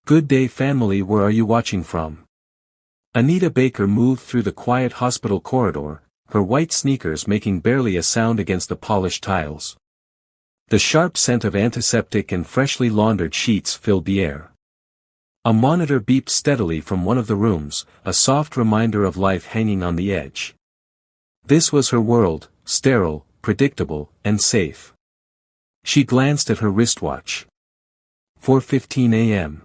Good day family, where are you watching from? Anita Baker moved through the quiet hospital corridor, her white sneakers making barely a sound against the polished tiles. The sharp scent of antiseptic and freshly laundered sheets filled the air. A monitor beeped steadily from one of the rooms, a soft reminder of life hanging on the edge. This was her world, sterile, predictable, and safe. She glanced at her wristwatch. 4:15 a.m.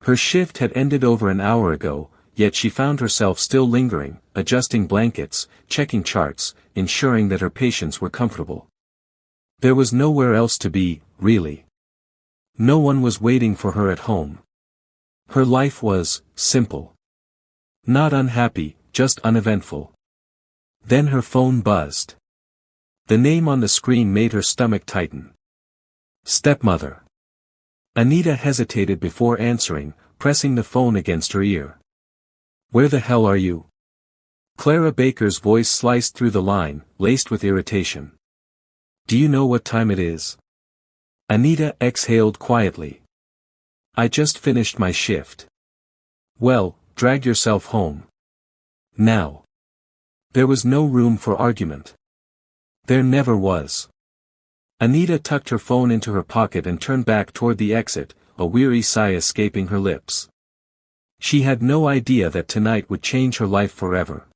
Her shift had ended over an hour ago, yet she found herself still lingering, adjusting blankets, checking charts, ensuring that her patients were comfortable. There was nowhere else to be, really. No one was waiting for her at home. Her life was simple. Not unhappy, just uneventful. Then her phone buzzed. The name on the screen made her stomach tighten. Stepmother. Anita hesitated before answering, pressing the phone against her ear. Where the hell are you? Clara Baker's voice sliced through the line, laced with irritation. Do you know what time it is? Anita exhaled quietly. I just finished my shift. Well, drag yourself home. Now. There was no room for argument. There never was. Anita tucked her phone into her pocket and turned back toward the exit, a weary sigh escaping her lips. She had no idea that tonight would change her life forever.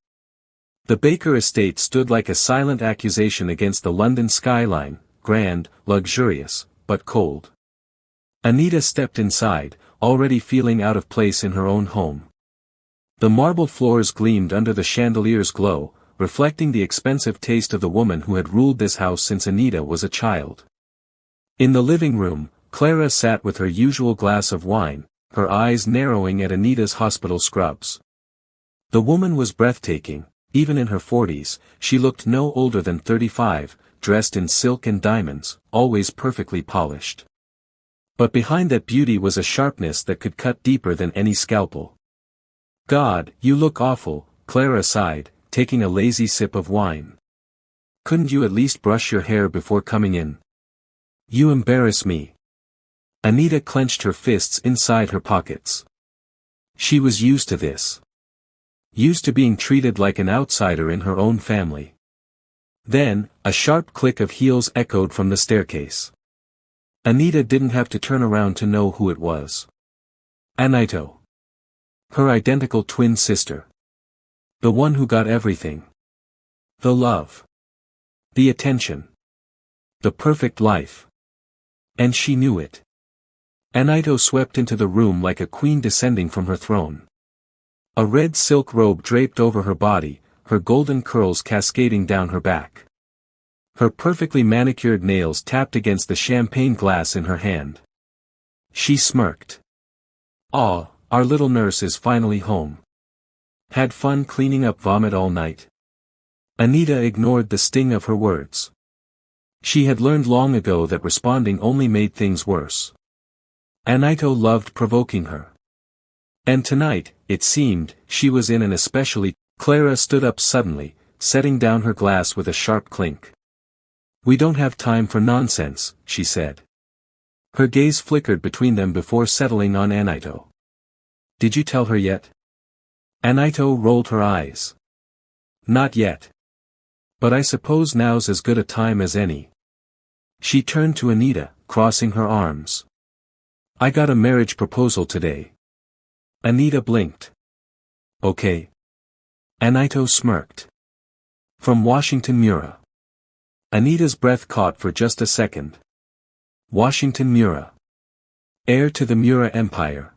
The Baker estate stood like a silent accusation against the London skyline, grand, luxurious, but cold. Anita stepped inside, already feeling out of place in her own home. The marble floors gleamed under the chandelier's glow, reflecting the expensive taste of the woman who had ruled this house since Anita was a child. In the living room, Clara sat with her usual glass of wine, her eyes narrowing at Anita's hospital scrubs. The woman was breathtaking, even in her 40s, she looked no older than 35, dressed in silk and diamonds, always perfectly polished. But behind that beauty was a sharpness that could cut deeper than any scalpel. God, you look awful, Clara sighed, taking a lazy sip of wine. Couldn't you at least brush your hair before coming in? You embarrass me. Anita clenched her fists inside her pockets. She was used to this. Used to being treated like an outsider in her own family. Then, a sharp click of heels echoed from the staircase. Anita didn't have to turn around to know who it was. Anito. Her identical twin sister. The one who got everything. The love. The attention. The perfect life. And she knew it. Anito swept into the room like a queen descending from her throne. A red silk robe draped over her body, her golden curls cascading down her back. Her perfectly manicured nails tapped against the champagne glass in her hand. She smirked. Ah, our little nurse is finally home. Had fun cleaning up vomit all night? Anita ignored the sting of her words. She had learned long ago that responding only made things worse. Anito loved provoking her. And tonight, it seemed, she was in an especially. Clara stood up suddenly, setting down her glass with a sharp clink. We don't have time for nonsense, she said. Her gaze flickered between them before settling on Anito. Did you tell her yet? Anito rolled her eyes. Not yet. But I suppose now's as good a time as any. She turned to Anita, crossing her arms. I got a marriage proposal today. Anita blinked. Okay. Anito smirked. From Washington Mura. Anita's breath caught for just a second. Washington Mura. Heir to the Mura Empire.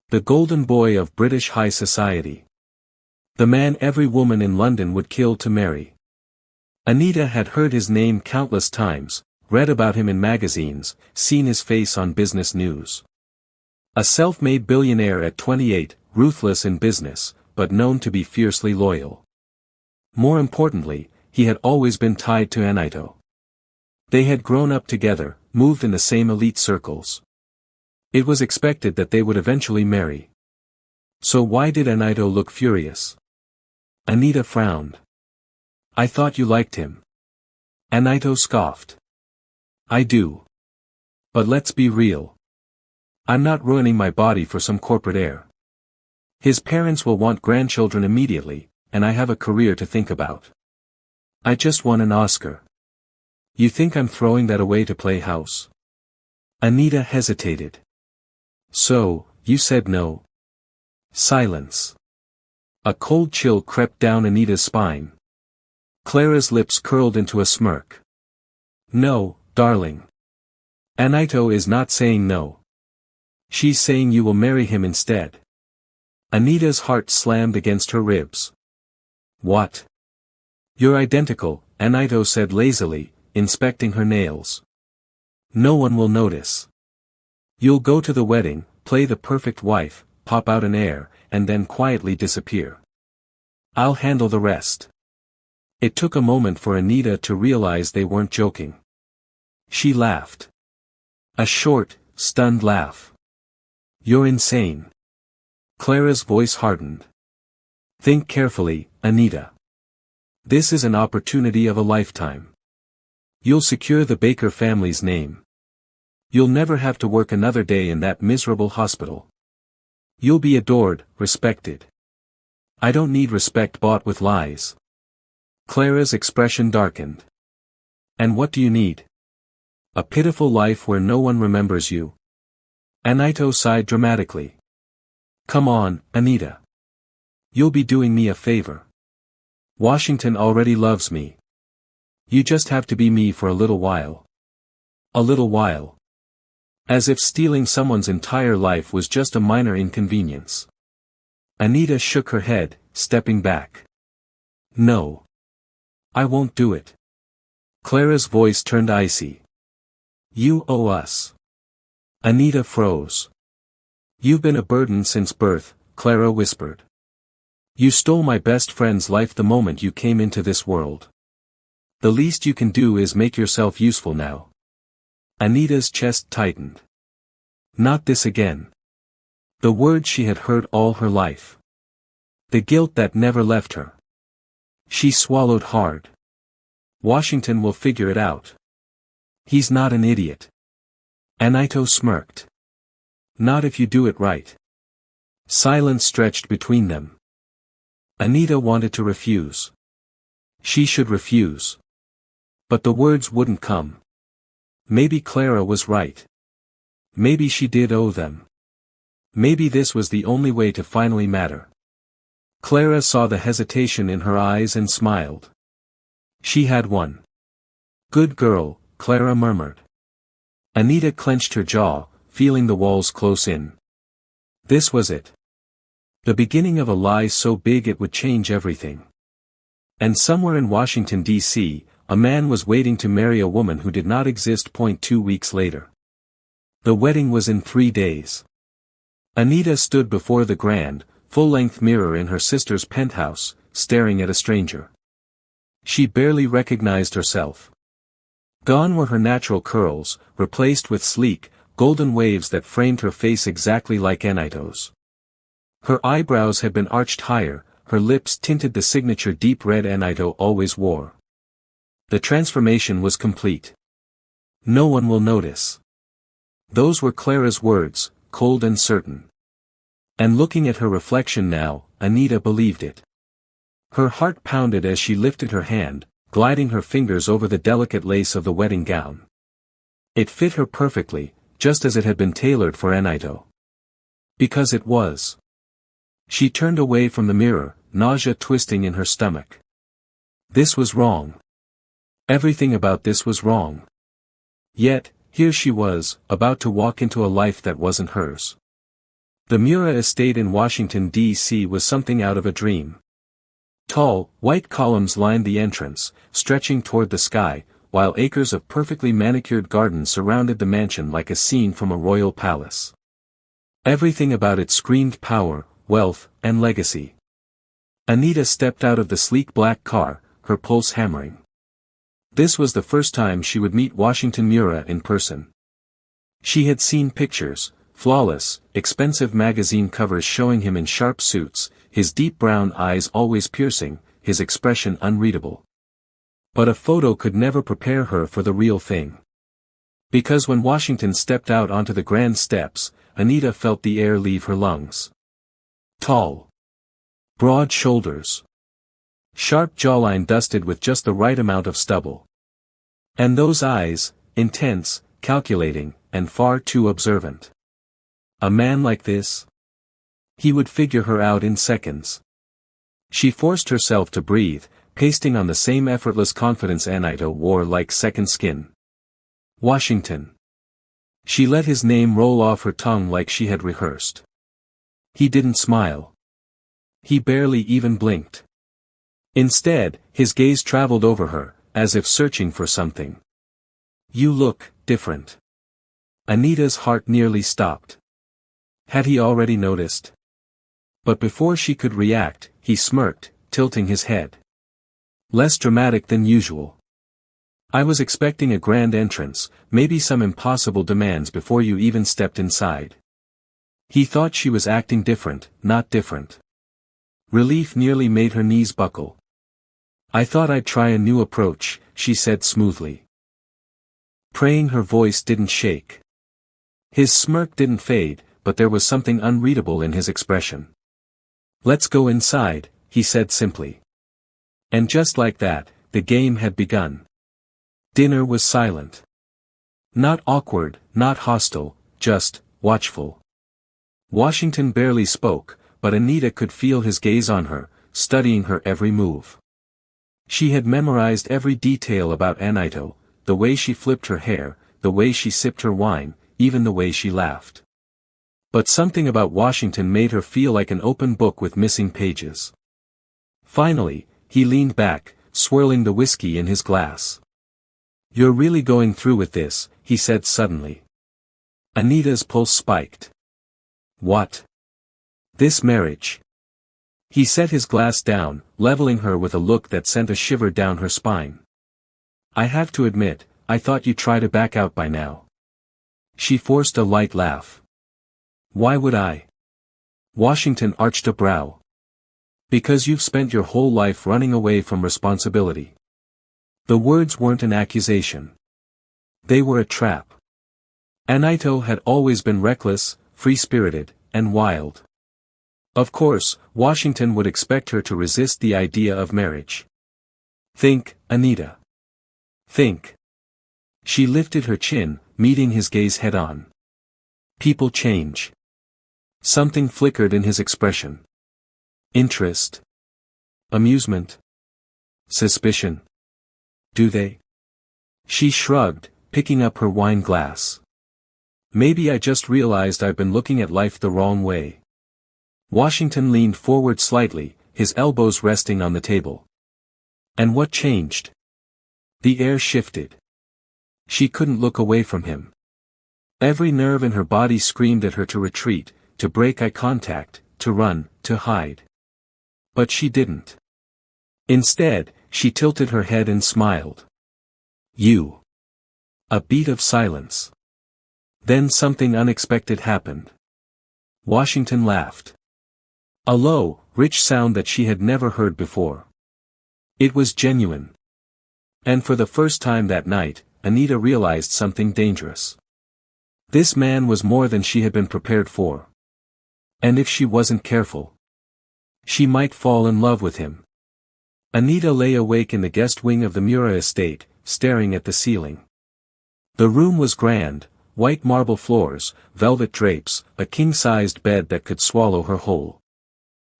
The golden boy of British high society. The man every woman in London would kill to marry. Anita had heard his name countless times, read about him in magazines, seen his face on business news. A self-made billionaire at 28, ruthless in business, but known to be fiercely loyal. More importantly, he had always been tied to Anito. They had grown up together, moved in the same elite circles. It was expected that they would eventually marry. So why did Anito look furious? Anita frowned. I thought you liked him. Anito scoffed. I do. But let's be real. I'm not ruining my body for some corporate heir. His parents will want grandchildren immediately, and I have a career to think about. I just won an Oscar. You think I'm throwing that away to play house? Anita hesitated. So, you said no? Silence. A cold chill crept down Anita's spine. Clara's lips curled into a smirk. No, darling. Anito is not saying no. She's saying you will marry him instead. Anita's heart slammed against her ribs. What? You're identical, Anito said lazily, inspecting her nails. No one will notice. You'll go to the wedding, play the perfect wife, pop out an heir, and then quietly disappear. I'll handle the rest. It took a moment for Anita to realize they weren't joking. She laughed. A short, stunned laugh. You're insane. Clara's voice hardened. Think carefully, Anita. This is an opportunity of a lifetime. You'll secure the Baker family's name. You'll never have to work another day in that miserable hospital. You'll be adored, respected. I don't need respect bought with lies. Clara's expression darkened. And what do you need? A pitiful life where no one remembers you. Anito sighed dramatically. Come on, Anita. You'll be doing me a favor. Washington already loves me. You just have to be me for a little while. A little while. As if stealing someone's entire life was just a minor inconvenience. Anita shook her head, stepping back. No. I won't do it. Clara's voice turned icy. You owe us. Anita froze. You've been a burden since birth, Clara whispered. You stole my best friend's life the moment you came into this world. The least you can do is make yourself useful now. Anita's chest tightened. Not this again. The words she had heard all her life. The guilt that never left her. She swallowed hard. Washington will figure it out. He's not an idiot. Anito smirked. Not if you do it right. Silence stretched between them. Anita wanted to refuse. She should refuse. But the words wouldn't come. Maybe Clara was right. Maybe she did owe them. Maybe this was the only way to finally matter. Clara saw the hesitation in her eyes and smiled. She had won. Good girl, Clara murmured. Anita clenched her jaw, feeling the walls close in. This was it. The beginning of a lie so big it would change everything. And somewhere in Washington, D.C., a man was waiting to marry a woman who did not exist. 2 weeks later. The wedding was in 3 days. Anita stood before the grand, full-length mirror in her sister's penthouse, staring at a stranger. She barely recognized herself. Gone were her natural curls, replaced with sleek, golden waves that framed her face exactly like Anito's. Her eyebrows had been arched higher, her lips tinted the signature deep red Anito always wore. The transformation was complete. No one will notice. Those were Clara's words, cold and certain. And looking at her reflection now, Anita believed it. Her heart pounded as she lifted her hand, gliding her fingers over the delicate lace of the wedding gown. It fit her perfectly, just as it had been tailored for Anito. Because it was. She turned away from the mirror, nausea twisting in her stomach. This was wrong. Everything about this was wrong. Yet, here she was, about to walk into a life that wasn't hers. The Mura estate in Washington, D.C. was something out of a dream. Tall, white columns lined the entrance, stretching toward the sky, while acres of perfectly manicured gardens surrounded the mansion like a scene from a royal palace. Everything about it screamed power, wealth, and legacy. Anita stepped out of the sleek black car, her pulse hammering. This was the first time she would meet Washington Mura in person. She had seen pictures, flawless, expensive magazine covers showing him in sharp suits, his deep brown eyes always piercing, his expression unreadable. But a photo could never prepare her for the real thing. Because when Washington stepped out onto the grand steps, Anita felt the air leave her lungs. Tall. Broad shoulders. Sharp jawline dusted with just the right amount of stubble. And those eyes, intense, calculating, and far too observant. A man like this? He would figure her out in seconds. She forced herself to breathe, pasting on the same effortless confidence Anita wore like second skin. Washington. She let his name roll off her tongue like she had rehearsed. He didn't smile. He barely even blinked. Instead, his gaze traveled over her, as if searching for something. You look different. Anita's heart nearly stopped. Had he already noticed? But before she could react, he smirked, tilting his head. Less dramatic than usual. I was expecting a grand entrance, maybe some impossible demands before you even stepped inside. He thought she was acting different, not different. Relief nearly made her knees buckle. I thought I'd try a new approach, she said smoothly. Praying her voice didn't shake. His smirk didn't fade, but there was something unreadable in his expression. Let's go inside, he said simply. And just like that, the game had begun. Dinner was silent. Not awkward, not hostile, just watchful. Washington barely spoke, but Anita could feel his gaze on her, studying her every move. She had memorized every detail about Anita, the way she flipped her hair, the way she sipped her wine, even the way she laughed. But something about Washington made her feel like an open book with missing pages. Finally, he leaned back, swirling the whiskey in his glass. You're really going through with this, he said suddenly. Anita's pulse spiked. What? This marriage. He set his glass down, leveling her with a look that sent a shiver down her spine. I have to admit, I thought you'd try to back out by now. She forced a light laugh. Why would I? Washington arched a brow. Because you've spent your whole life running away from responsibility. The words weren't an accusation. They were a trap. Anita had always been reckless, free-spirited, and wild. Of course, Washington would expect her to resist the idea of marriage. Think, Anita. Think. She lifted her chin, meeting his gaze head-on. People change. Something flickered in his expression. Interest. Amusement. Suspicion. Do they? She shrugged, picking up her wine glass. Maybe I just realized I've been looking at life the wrong way. Washington leaned forward slightly, his elbows resting on the table. And what changed? The air shifted. She couldn't look away from him. Every nerve in her body screamed at her to retreat, to break eye contact, to run, to hide. But she didn't. Instead, she tilted her head and smiled. You. A beat of silence. Then something unexpected happened. Washington laughed. A low, rich sound that she had never heard before. It was genuine. And for the first time that night, Anita realized something dangerous. This man was more than she had been prepared for. And if she wasn't careful, she might fall in love with him. Anita lay awake in the guest wing of the Mura estate, staring at the ceiling. The room was grand, white marble floors, velvet drapes, a king-sized bed that could swallow her whole.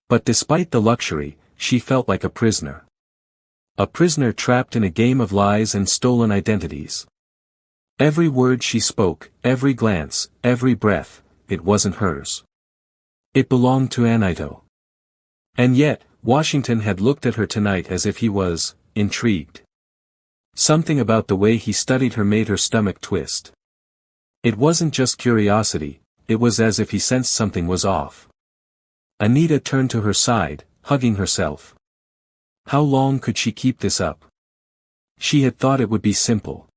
But despite the luxury, she felt like a prisoner. A prisoner trapped in a game of lies and stolen identities. Every word she spoke, every glance, every breath, it wasn't hers. It belonged to Anita. And yet, Washington had looked at her tonight as if he was intrigued. Something about the way he studied her made her stomach twist. It wasn't just curiosity, it was as if he sensed something was off. Anita turned to her side, hugging herself. How long could she keep this up? She had thought it would be simple.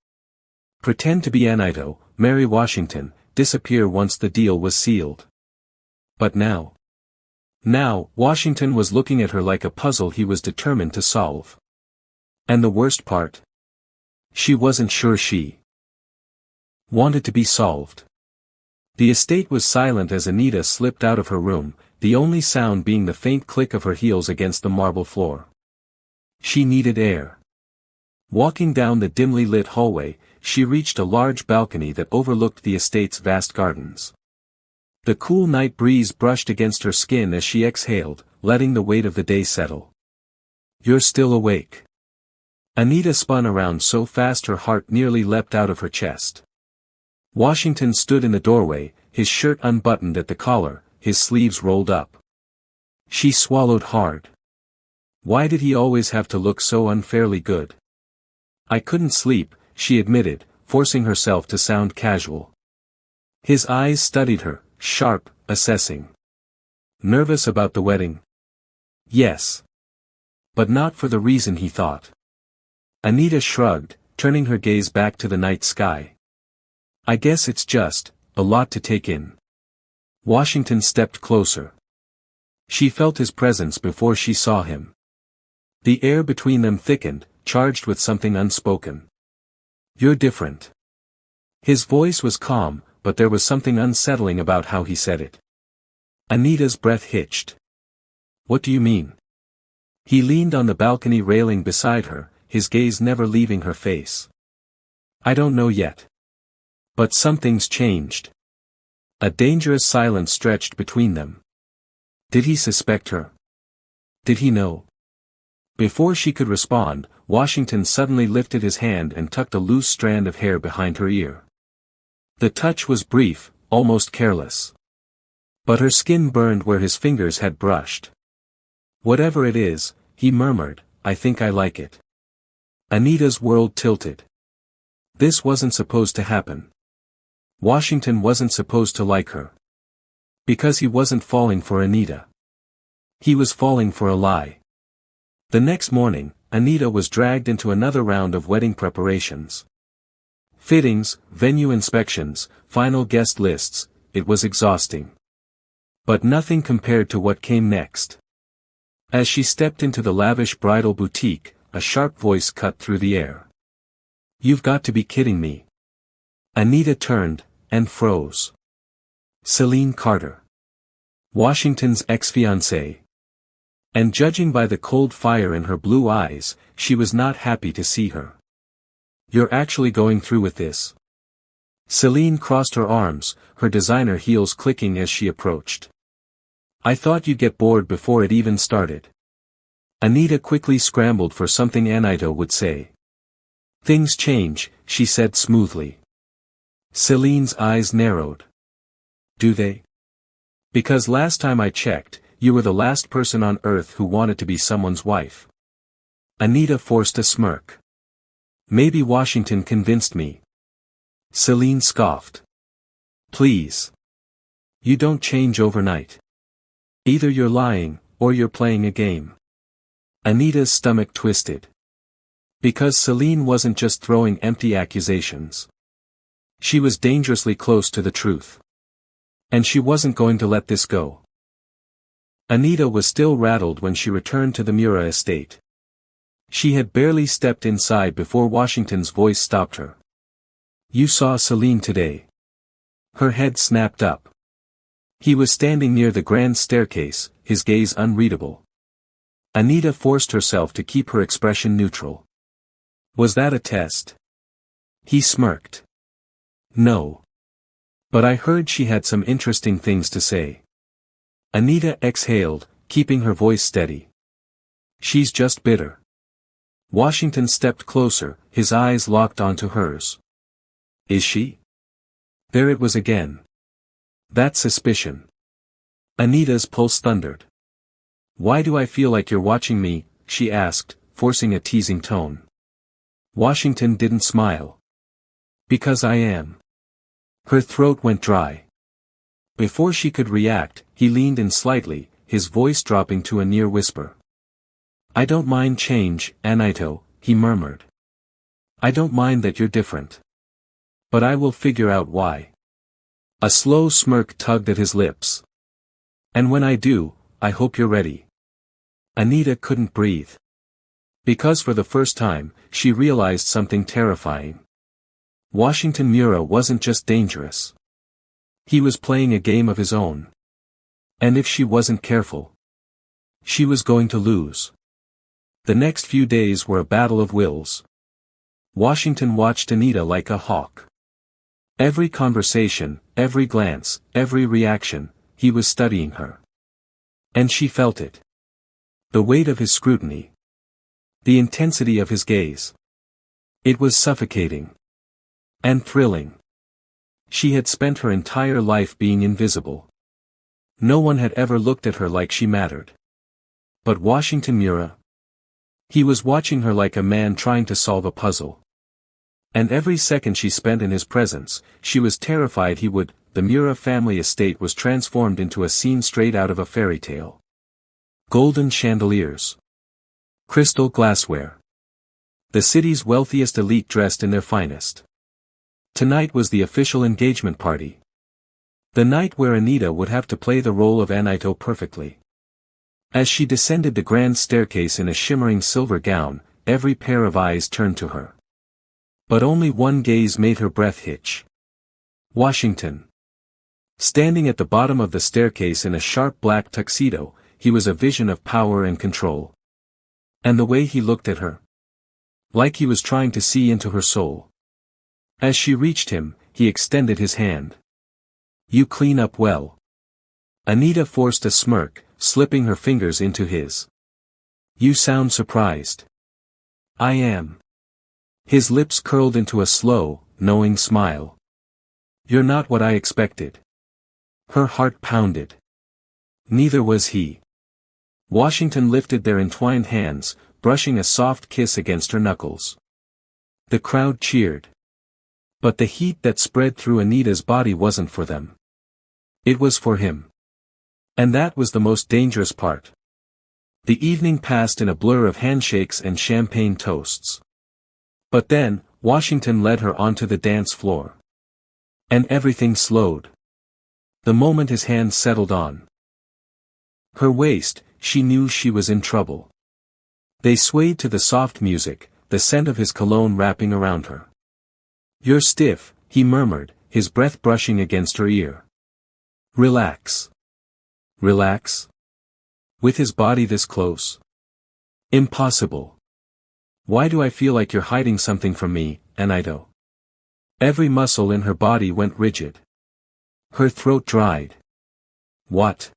Pretend to be Anita, marry Washington, disappear once the deal was sealed. But now? Now, Washington was looking at her like a puzzle he was determined to solve. And the worst part? She wasn't sure she wanted to be solved. The estate was silent as Anita slipped out of her room, the only sound being the faint click of her heels against the marble floor. She needed air. Walking down the dimly lit hallway, she reached a large balcony that overlooked the estate's vast gardens. The cool night breeze brushed against her skin as she exhaled, letting the weight of the day settle. "You're still awake." Anita spun around so fast her heart nearly leapt out of her chest. Washington stood in the doorway, his shirt unbuttoned at the collar, his sleeves rolled up. She swallowed hard. Why did he always have to look so unfairly good? "I couldn't sleep," she admitted, forcing herself to sound casual. His eyes studied her, sharp, assessing. "Nervous about the wedding?" "Yes. But not for the reason he thought." Anita shrugged, turning her gaze back to the night sky. "I guess it's just a lot to take in." Washington stepped closer. She felt his presence before she saw him. The air between them thickened, charged with something unspoken. "You're different." His voice was calm, but there was something unsettling about how he said it. Anita's breath hitched. "What do you mean?" He leaned on the balcony railing beside her, his gaze never leaving her face. "I don't know yet. But something's changed." A dangerous silence stretched between them. Did he suspect her? Did he know? Before she could respond, Washington suddenly lifted his hand and tucked a loose strand of hair behind her ear. The touch was brief, almost careless. But her skin burned where his fingers had brushed. "Whatever it is," he murmured, "I think I like it." Anita's world tilted. This wasn't supposed to happen. Washington wasn't supposed to like her. Because he wasn't falling for Anita. He was falling for a lie. The next morning, Anita was dragged into another round of wedding preparations. Fittings, venue inspections, final guest lists, it was exhausting. But nothing compared to what came next. As she stepped into the lavish bridal boutique, a sharp voice cut through the air. "You've got to be kidding me." Anita turned, and froze. Celine Carter. Washington's ex-fiancée. And judging by the cold fire in her blue eyes, she was not happy to see her. "You're actually going through with this?" Celine crossed her arms, her designer heels clicking as she approached. "I thought you'd get bored before it even started." Anita quickly scrambled for something Anita would say. "Things change," she said smoothly. Celine's eyes narrowed. "Do they?" "Because last time I checked, you were the last person on earth who wanted to be someone's wife." Anita forced a smirk. "Maybe Washington convinced me." Celine scoffed. "Please. You don't change overnight. Either you're lying, or you're playing a game." Anita's stomach twisted. Because Celine wasn't just throwing empty accusations. She was dangerously close to the truth. And she wasn't going to let this go. Anita was still rattled when she returned to the Mura estate. She had barely stepped inside before Washington's voice stopped her. "You saw Celine today." Her head snapped up. He was standing near the grand staircase, his gaze unreadable. Anita forced herself to keep her expression neutral. "Was that a test?" He smirked. "No. But I heard she had some interesting things to say." Anita exhaled, keeping her voice steady. "She's just bitter." Washington stepped closer, his eyes locked onto hers. "Is she?" There it was again. That suspicion. Anita's pulse thundered. "Why do I feel like you're watching me?" she asked, forcing a teasing tone. Washington didn't smile. "Because I am." Her throat went dry. Before she could react, he leaned in slightly, his voice dropping to a near whisper. "I don't mind change, Anito," he murmured. "I don't mind that you're different. But I will figure out why." A slow smirk tugged at his lips. "And when I do, I hope you're ready." Anita couldn't breathe. Because for the first time, she realized something terrifying. Washington Mura wasn't just dangerous. He was playing a game of his own. And if she wasn't careful, she was going to lose. The next few days were a battle of wills. Washington watched Anita like a hawk. Every conversation, every glance, every reaction, he was studying her. And she felt it. The weight of his scrutiny. The intensity of his gaze. It was suffocating. And thrilling. She had spent her entire life being invisible. No one had ever looked at her like she mattered. But Washington Mura. He was watching her like a man trying to solve a puzzle. And every second she spent in his presence, she was terrified he would. The Mura family estate was transformed into a scene straight out of a fairy tale. Golden chandeliers. Crystal glassware. The city's wealthiest elite dressed in their finest. Tonight was the official engagement party. The night where Anita would have to play the role of Anaito perfectly. As she descended the grand staircase in a shimmering silver gown, every pair of eyes turned to her. But only one gaze made her breath hitch. Washington. Standing at the bottom of the staircase in a sharp black tuxedo, he was a vision of power and control. And the way he looked at her. Like he was trying to see into her soul. As she reached him, he extended his hand. You clean up well. Anita forced a smirk, slipping her fingers into his. You sound surprised. I am. His lips curled into a slow, knowing smile. You're not what I expected. Her heart pounded. Neither was he. Washington lifted their entwined hands, brushing a soft kiss against her knuckles. The crowd cheered. But the heat that spread through Anita's body wasn't for them. It was for him. And that was the most dangerous part. The evening passed in a blur of handshakes and champagne toasts. But then, Washington led her onto the dance floor. And everything slowed. The moment his hands settled on her waist, she knew she was in trouble. They swayed to the soft music, the scent of his cologne wrapping around her. You're stiff, he murmured, his breath brushing against her ear. Relax. Relax? With his body this close? Impossible. Why do I feel like you're hiding something from me, Anaito? Every muscle in her body went rigid. Her throat dried. What?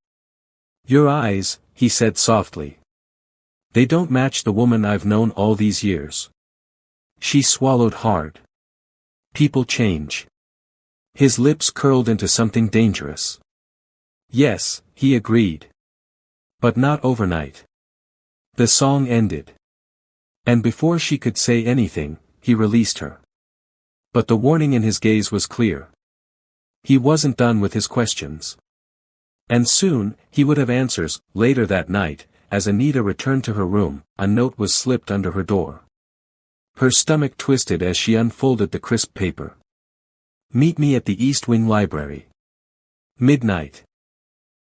Your eyes, he said softly. They don't match the woman I've known all these years. She swallowed hard. People change. His lips curled into something dangerous. Yes, he agreed. But not overnight. The song ended. And before she could say anything, he released her. But the warning in his gaze was clear. He wasn't done with his questions. And soon, he would have answers. Later that night, as Anita returned to her room, a note was slipped under her door. Her stomach twisted as she unfolded the crisp paper. Meet me at the East Wing Library. Midnight.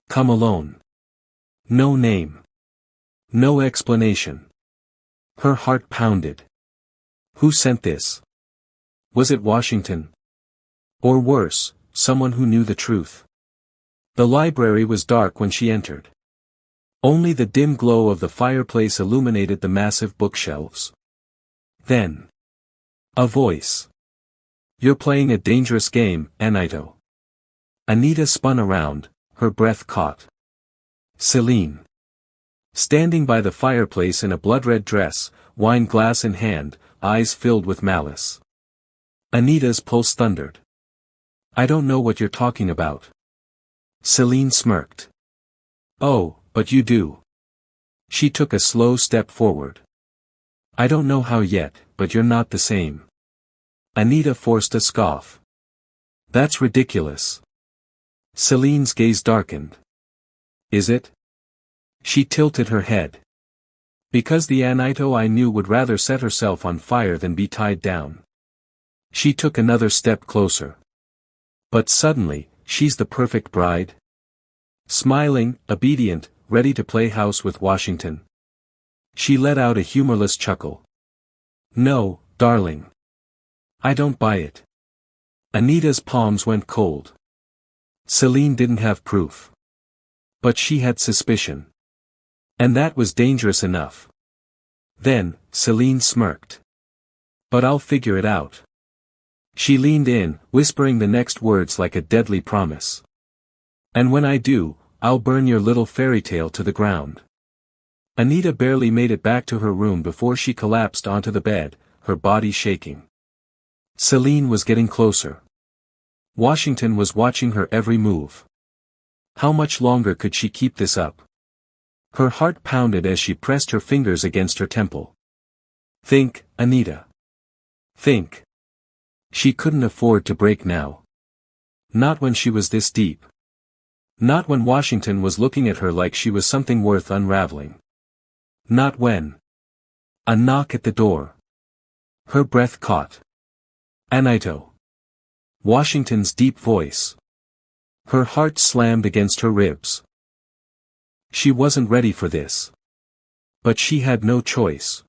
Come alone. No name. No explanation. Her heart pounded. Who sent this? Was it Washington? Or worse, someone who knew the truth. The library was dark when she entered. Only the dim glow of the fireplace illuminated the massive bookshelves. Then. A voice. You're playing a dangerous game, Anaito. Anita spun around, her breath caught. Celine. Standing by the fireplace in a blood-red dress, wine glass in hand, eyes filled with malice. Anita's pulse thundered. I don't know what you're talking about. Celine smirked. Oh, but you do. She took a slow step forward. I don't know how yet, but you're not the same. Anita forced a scoff. That's ridiculous. Celine's gaze darkened. Is it? She tilted her head. Because the Anaito I knew would rather set herself on fire than be tied down. She took another step closer. But suddenly, she's the perfect bride. Smiling, obedient, ready to play house with Washington. She let out a humorless chuckle. No, darling. I don't buy it. Anita's palms went cold. Celine didn't have proof. But she had suspicion. And that was dangerous enough. Then, Celine smirked. But I'll figure it out. She leaned in, whispering the next words like a deadly promise. And when I do, I'll burn your little fairy tale to the ground. Anita barely made it back to her room before she collapsed onto the bed, her body shaking. Celine was getting closer. Washington was watching her every move. How much longer could she keep this up? Her heart pounded as she pressed her fingers against her temple. Think, Anita. Think. She couldn't afford to break now. Not when she was this deep. Not when Washington was looking at her like she was something worth unraveling. Not when. A knock at the door. Her breath caught. Anito. Washington's deep voice. Her heart slammed against her ribs. She wasn't ready for this. But she had no choice.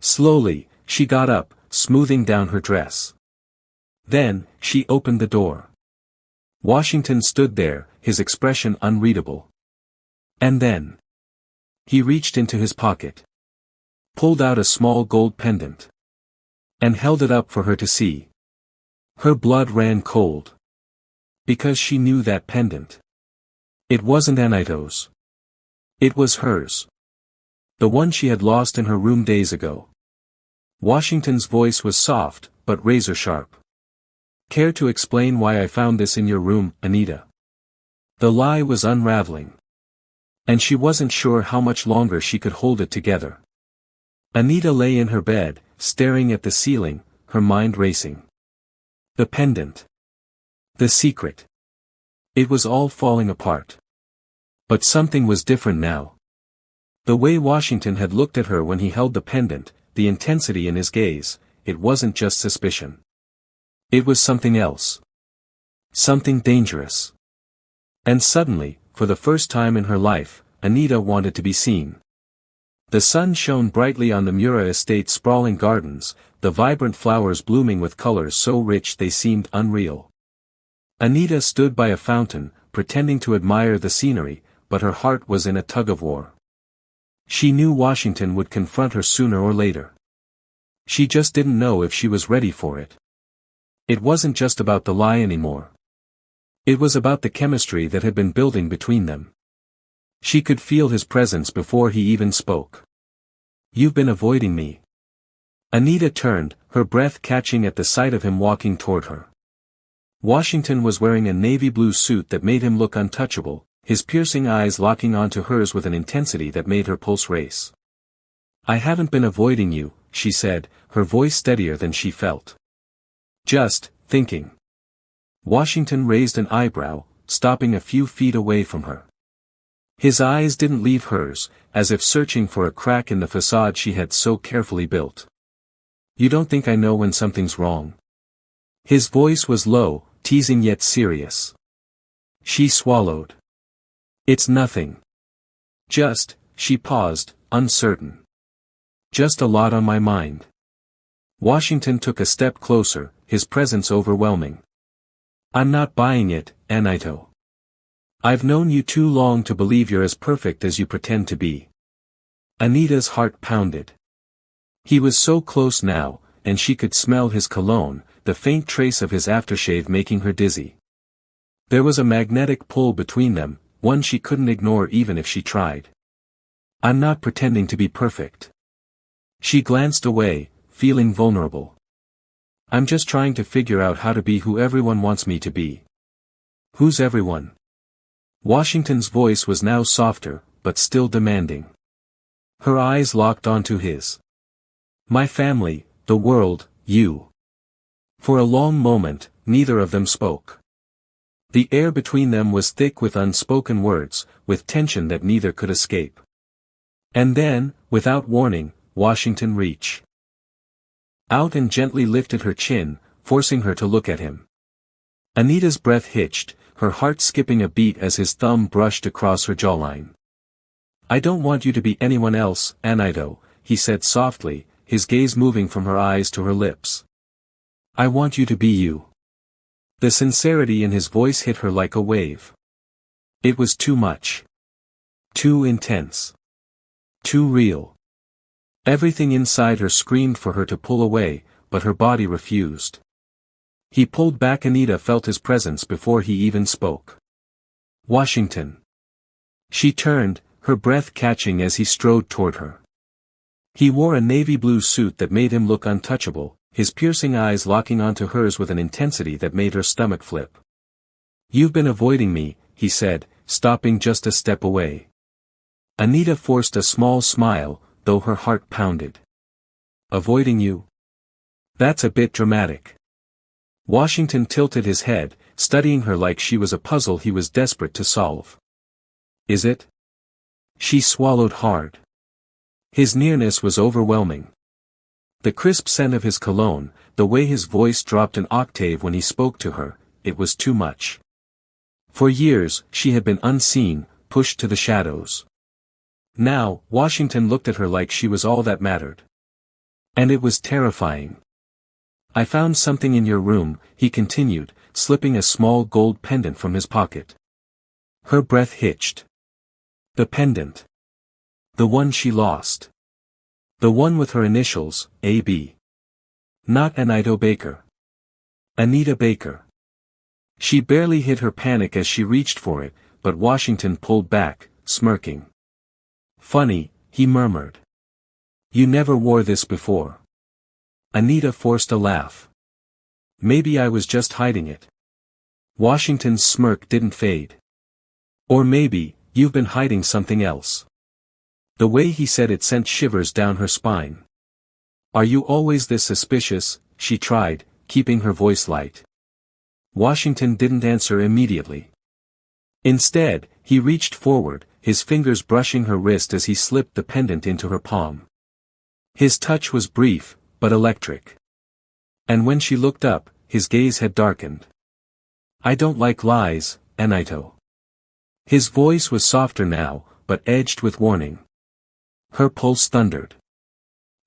Slowly, she got up, smoothing down her dress. Then, she opened the door. Washington stood there, his expression unreadable. And then. He reached into his pocket. Pulled out a small gold pendant. And held it up for her to see. Her blood ran cold. Because she knew that pendant. It wasn't Anito's. It was hers. The one she had lost in her room days ago. Washington's voice was soft, but razor-sharp. Care to explain why I found this in your room, Anita? The lie was unraveling. And she wasn't sure how much longer she could hold it together. Anita lay in her bed, staring at the ceiling, her mind racing. The pendant. The secret. It was all falling apart. But something was different now. The way Washington had looked at her when he held the pendant, the intensity in his gaze, it wasn't just suspicion. It was something else. Something dangerous. And suddenly, for the first time in her life, Anita wanted to be seen. The sun shone brightly on the Mura estate's sprawling gardens, the vibrant flowers blooming with colors so rich they seemed unreal. Anita stood by a fountain, pretending to admire the scenery, but her heart was in a tug-of-war. She knew Washington would confront her sooner or later. She just didn't know if she was ready for it. It wasn't just about the lie anymore. It was about the chemistry that had been building between them. She could feel his presence before he even spoke. You've been avoiding me. Anita turned, her breath catching at the sight of him walking toward her. Washington was wearing a navy blue suit that made him look untouchable, his piercing eyes locking onto hers with an intensity that made her pulse race. I haven't been avoiding you, she said, her voice steadier than she felt. Just, thinking. Washington raised an eyebrow, stopping a few feet away from her. His eyes didn't leave hers, as if searching for a crack in the facade she had so carefully built. You don't think I know when something's wrong? His voice was low, teasing yet serious. She swallowed. It's nothing. Just, she paused, uncertain. Just a lot on my mind. Washington took a step closer, his presence overwhelming. I'm not buying it, Anito. I've known you too long to believe you're as perfect as you pretend to be. Anita's heart pounded. He was so close now, and she could smell his cologne, the faint trace of his aftershave making her dizzy. There was a magnetic pull between them, one she couldn't ignore even if she tried. I'm not pretending to be perfect. She glanced away, feeling vulnerable. I'm just trying to figure out how to be who everyone wants me to be. Who's everyone? Washington's voice was now softer, but still demanding. Her eyes locked onto his. My family, the world, you. For a long moment, neither of them spoke. The air between them was thick with unspoken words, with tension that neither could escape. And then, without warning, Washington reached out and gently lifted her chin, forcing her to look at him. Anita's breath hitched, her heart skipping a beat as his thumb brushed across her jawline. I don't want you to be anyone else, Anito, he said softly, his gaze moving from her eyes to her lips. I want you to be you. The sincerity in his voice hit her like a wave. It was too much. Too intense. Too real. Everything inside her screamed for her to pull away, but her body refused. He pulled back. Anita felt his presence before he even spoke. Washington. She turned, her breath catching as he strode toward her. He wore a navy blue suit that made him look untouchable, his piercing eyes locking onto hers with an intensity that made her stomach flip. "You've been avoiding me," he said, stopping just a step away. Anita forced a small smile, though her heart pounded. "Avoiding you? That's a bit dramatic." Washington tilted his head, studying her like she was a puzzle he was desperate to solve. "Is it?" She swallowed hard. His nearness was overwhelming. The crisp scent of his cologne, the way his voice dropped an octave when he spoke to her, it was too much. For years, she had been unseen, pushed to the shadows. Now, Washington looked at her like she was all that mattered. And it was terrifying. "I found something in your room," he continued, slipping a small gold pendant from his pocket. Her breath hitched. The pendant. The one she lost. The one with her initials, A.B. Not Anita Baker. Anita Baker. She barely hid her panic as she reached for it, but Washington pulled back, smirking. "Funny," he murmured. "You never wore this before." Anita forced a laugh. "Maybe I was just hiding it." Washington's smirk didn't fade. "Or maybe, you've been hiding something else." The way he said it sent shivers down her spine. "Are you always this suspicious?" she tried, keeping her voice light. Washington didn't answer immediately. Instead, he reached forward, his fingers brushing her wrist as he slipped the pendant into her palm. His touch was brief, but electric. And when she looked up, his gaze had darkened. "I don't like lies, Anito." His voice was softer now, but edged with warning. Her pulse thundered.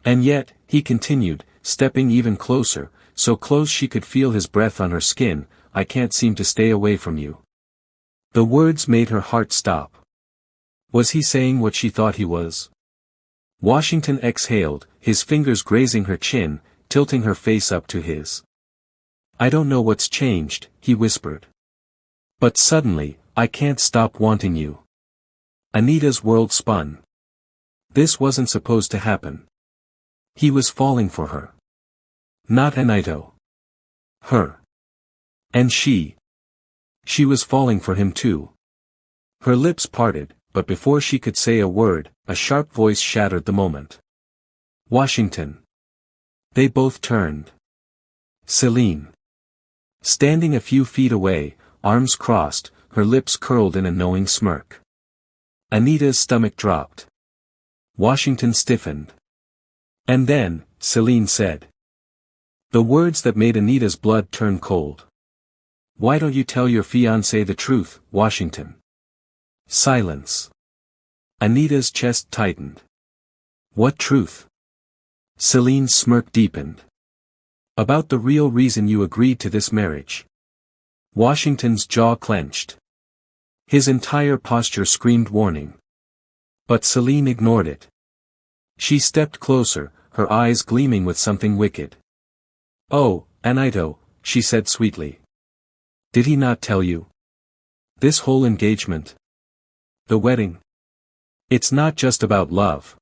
"And yet," he continued, stepping even closer, so close she could feel his breath on her skin, "I can't seem to stay away from you." The words made her heart stop. Was he saying what she thought he was? Washington exhaled, his fingers grazing her chin, tilting her face up to his. "I don't know what's changed," he whispered. "But suddenly, I can't stop wanting you." Anita's world spun. This wasn't supposed to happen. He was falling for her. Not Anito. Her. And she. She was falling for him too. Her lips parted, but before she could say a word, a sharp voice shattered the moment. "Washington." They both turned. Celine. Standing a few feet away, arms crossed, her lips curled in a knowing smirk. Anita's stomach dropped. Washington stiffened. And then, Celine said. The words that made Anita's blood turn cold. "Why don't you tell your fiancé the truth, Washington?" Silence. Anita's chest tightened. "What truth?" Celine's smirk deepened. "About the real reason you agreed to this marriage." Washington's jaw clenched. His entire posture screamed warning. But Celine ignored it. She stepped closer, her eyes gleaming with something wicked. "Oh, Anito," she said sweetly. "Did he not tell you? This whole engagement? The wedding? It's not just about love."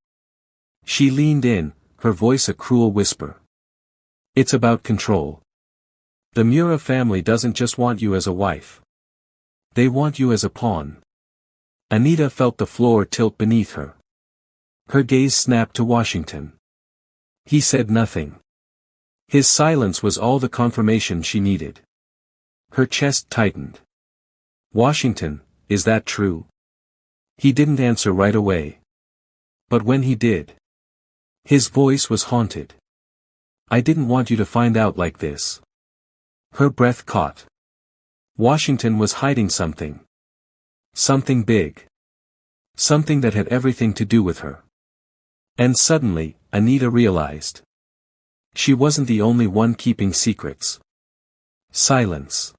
She leaned in, her voice a cruel whisper. "It's about control. The Mura family doesn't just want you as a wife. They want you as a pawn." Anita felt the floor tilt beneath her. Her gaze snapped to Washington. He said nothing. His silence was all the confirmation she needed. Her chest tightened. "Washington, is that true?" He didn't answer right away. But when he did, his voice was haunted. "I didn't want you to find out like this." Her breath caught. Washington was hiding something. Something big. Something that had everything to do with her. And suddenly, Anita realized. She wasn't the only one keeping secrets. Silence.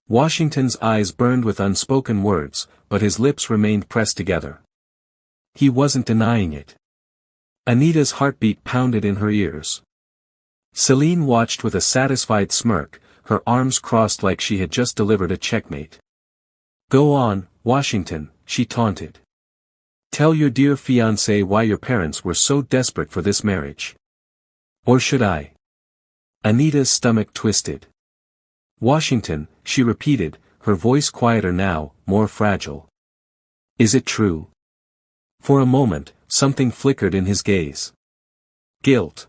Washington's eyes burned with unspoken words, but his lips remained pressed together. He wasn't denying it. Anita's heartbeat pounded in her ears. Celine watched with a satisfied smirk, her arms crossed like she had just delivered a checkmate. "Go on, Washington," she taunted. "Tell your dear fiancé why your parents were so desperate for this marriage. Or should I?" Anita's stomach twisted. "Washington," she repeated, her voice quieter now, more fragile. "Is it true?" For a moment, something flickered in his gaze. Guilt.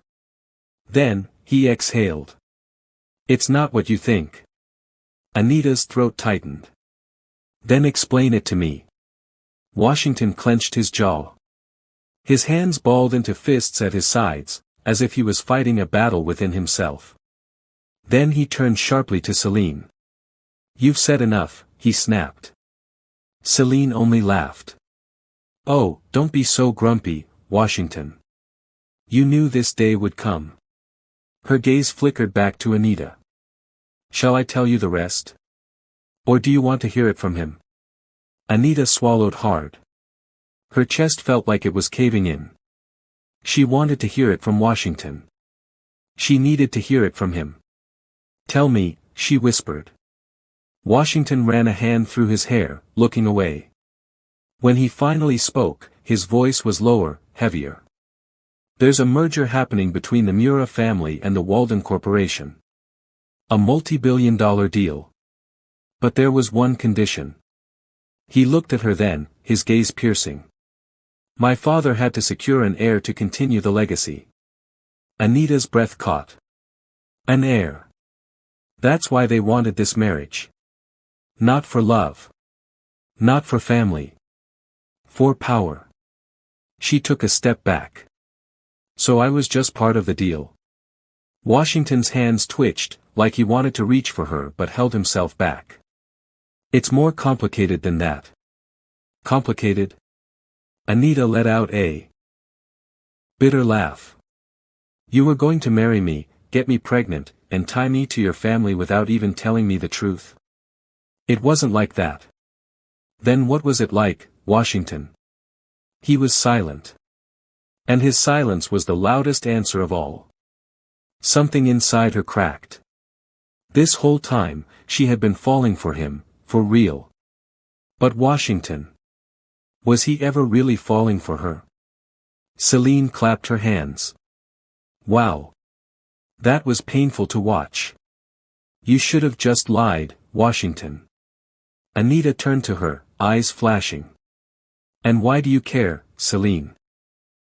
Then, he exhaled. "It's not what you think." Anita's throat tightened. "Then explain it to me." Washington clenched his jaw. His hands balled into fists at his sides, as if he was fighting a battle within himself. Then he turned sharply to Celine. "You've said enough," he snapped. Celine only laughed. "Oh, don't be so grumpy, Washington. You knew this day would come." Her gaze flickered back to Anita. "Shall I tell you the rest? Or do you want to hear it from him?" Anita swallowed hard. Her chest felt like it was caving in. She wanted to hear it from Washington. She needed to hear it from him. "Tell me," she whispered. Washington ran a hand through his hair, looking away. When he finally spoke, his voice was lower, heavier. "There's a merger happening between the Mura family and the Walden Corporation. A multi-billion-dollar deal. But there was one condition." He looked at her then, his gaze piercing. "My father had to secure an heir to continue the legacy." Anita's breath caught. An heir. That's why they wanted this marriage. Not for love. Not for family. For power. She took a step back. "So I was just part of the deal." Washington's hands twitched, like he wanted to reach for her but held himself back. "It's more complicated than that." "Complicated?" Anita let out a bitter laugh. "You were going to marry me, get me pregnant, and tie me to your family without even telling me the truth. It wasn't like that." "Then what was it like, Washington?" He was silent. And his silence was the loudest answer of all. Something inside her cracked. This whole time, she had been falling for him, for real. But Washington. Was he ever really falling for her? Celine clapped her hands. "Wow. That was painful to watch. You should have just lied, Washington." Anita turned to her, eyes flashing. "And why do you care, Celine?"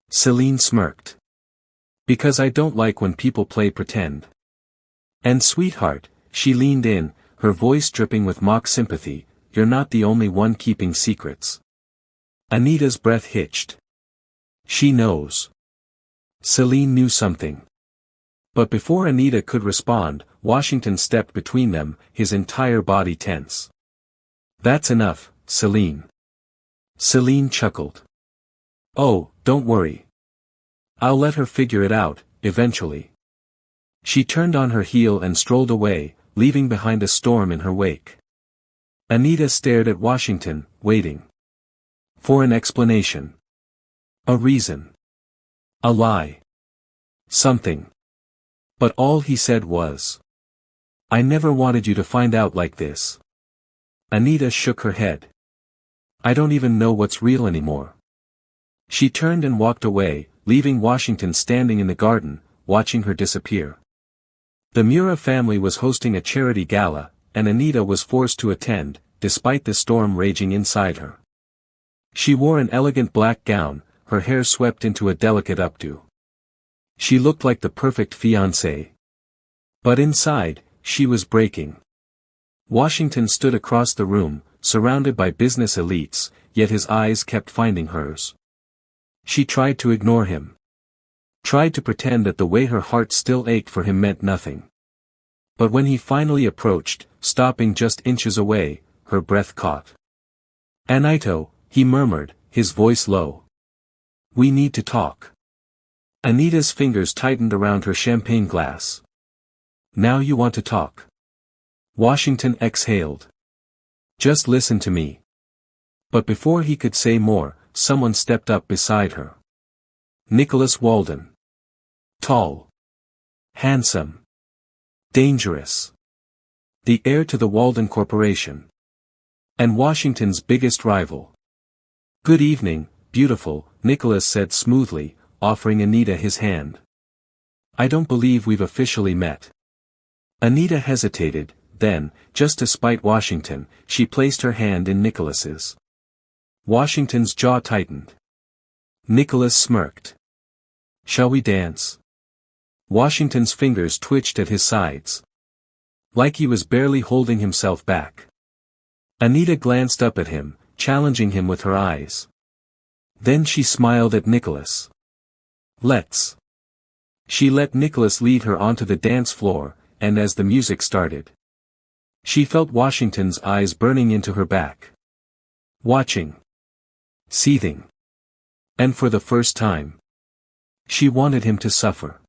Celine smirked. "Because I don't like when people play pretend." "And sweetheart," she leaned in, her voice dripping with mock sympathy, "you're not the only one keeping secrets." Anita's breath hitched. She knows. Celine knew something. But before Anita could respond, Washington stepped between them, his entire body tense. "That's enough, Celine." Celine chuckled. "Oh, don't worry. I'll let her figure it out, eventually." She turned on her heel and strolled away, leaving behind a storm in her wake. Anita stared at Washington, waiting. For an explanation. A reason. A lie. Something. But all he said was, "I never wanted you to find out like this." Anita shook her head. "I don't even know what's real anymore." She turned and walked away, leaving Washington standing in the garden, watching her disappear. The Mura family was hosting a charity gala, and Anita was forced to attend, despite the storm raging inside her. She wore an elegant black gown, her hair swept into a delicate updo. She looked like the perfect fiancée. But inside, she was breaking. Washington stood across the room, surrounded by business elites, yet his eyes kept finding hers. She tried to ignore him. Tried to pretend that the way her heart still ached for him meant nothing. But when he finally approached, stopping just inches away, her breath caught. "Anito," he murmured, his voice low. "We need to talk." Anita's fingers tightened around her champagne glass. "Now you want to talk?" Washington exhaled. Just listen to me. But before he could say more, someone stepped up beside her. Nicholas Walden. Tall. Handsome. Dangerous. The heir to the Walden Corporation. And Washington's biggest rival. Good evening, beautiful, Nicholas said smoothly, offering Anita his hand. I don't believe we've officially met. Anita hesitated, then, just to spite Washington, she placed her hand in Nicholas's. Washington's jaw tightened. Nicholas smirked. Shall we dance? Washington's fingers twitched at his sides. Like he was barely holding himself back. Anita glanced up at him, challenging him with her eyes. Then she smiled at Nicholas. Let's. She let Nicholas lead her onto the dance floor, and as the music started, she felt Washington's eyes burning into her back. Watching. Seething. And for the first time, she wanted him to suffer.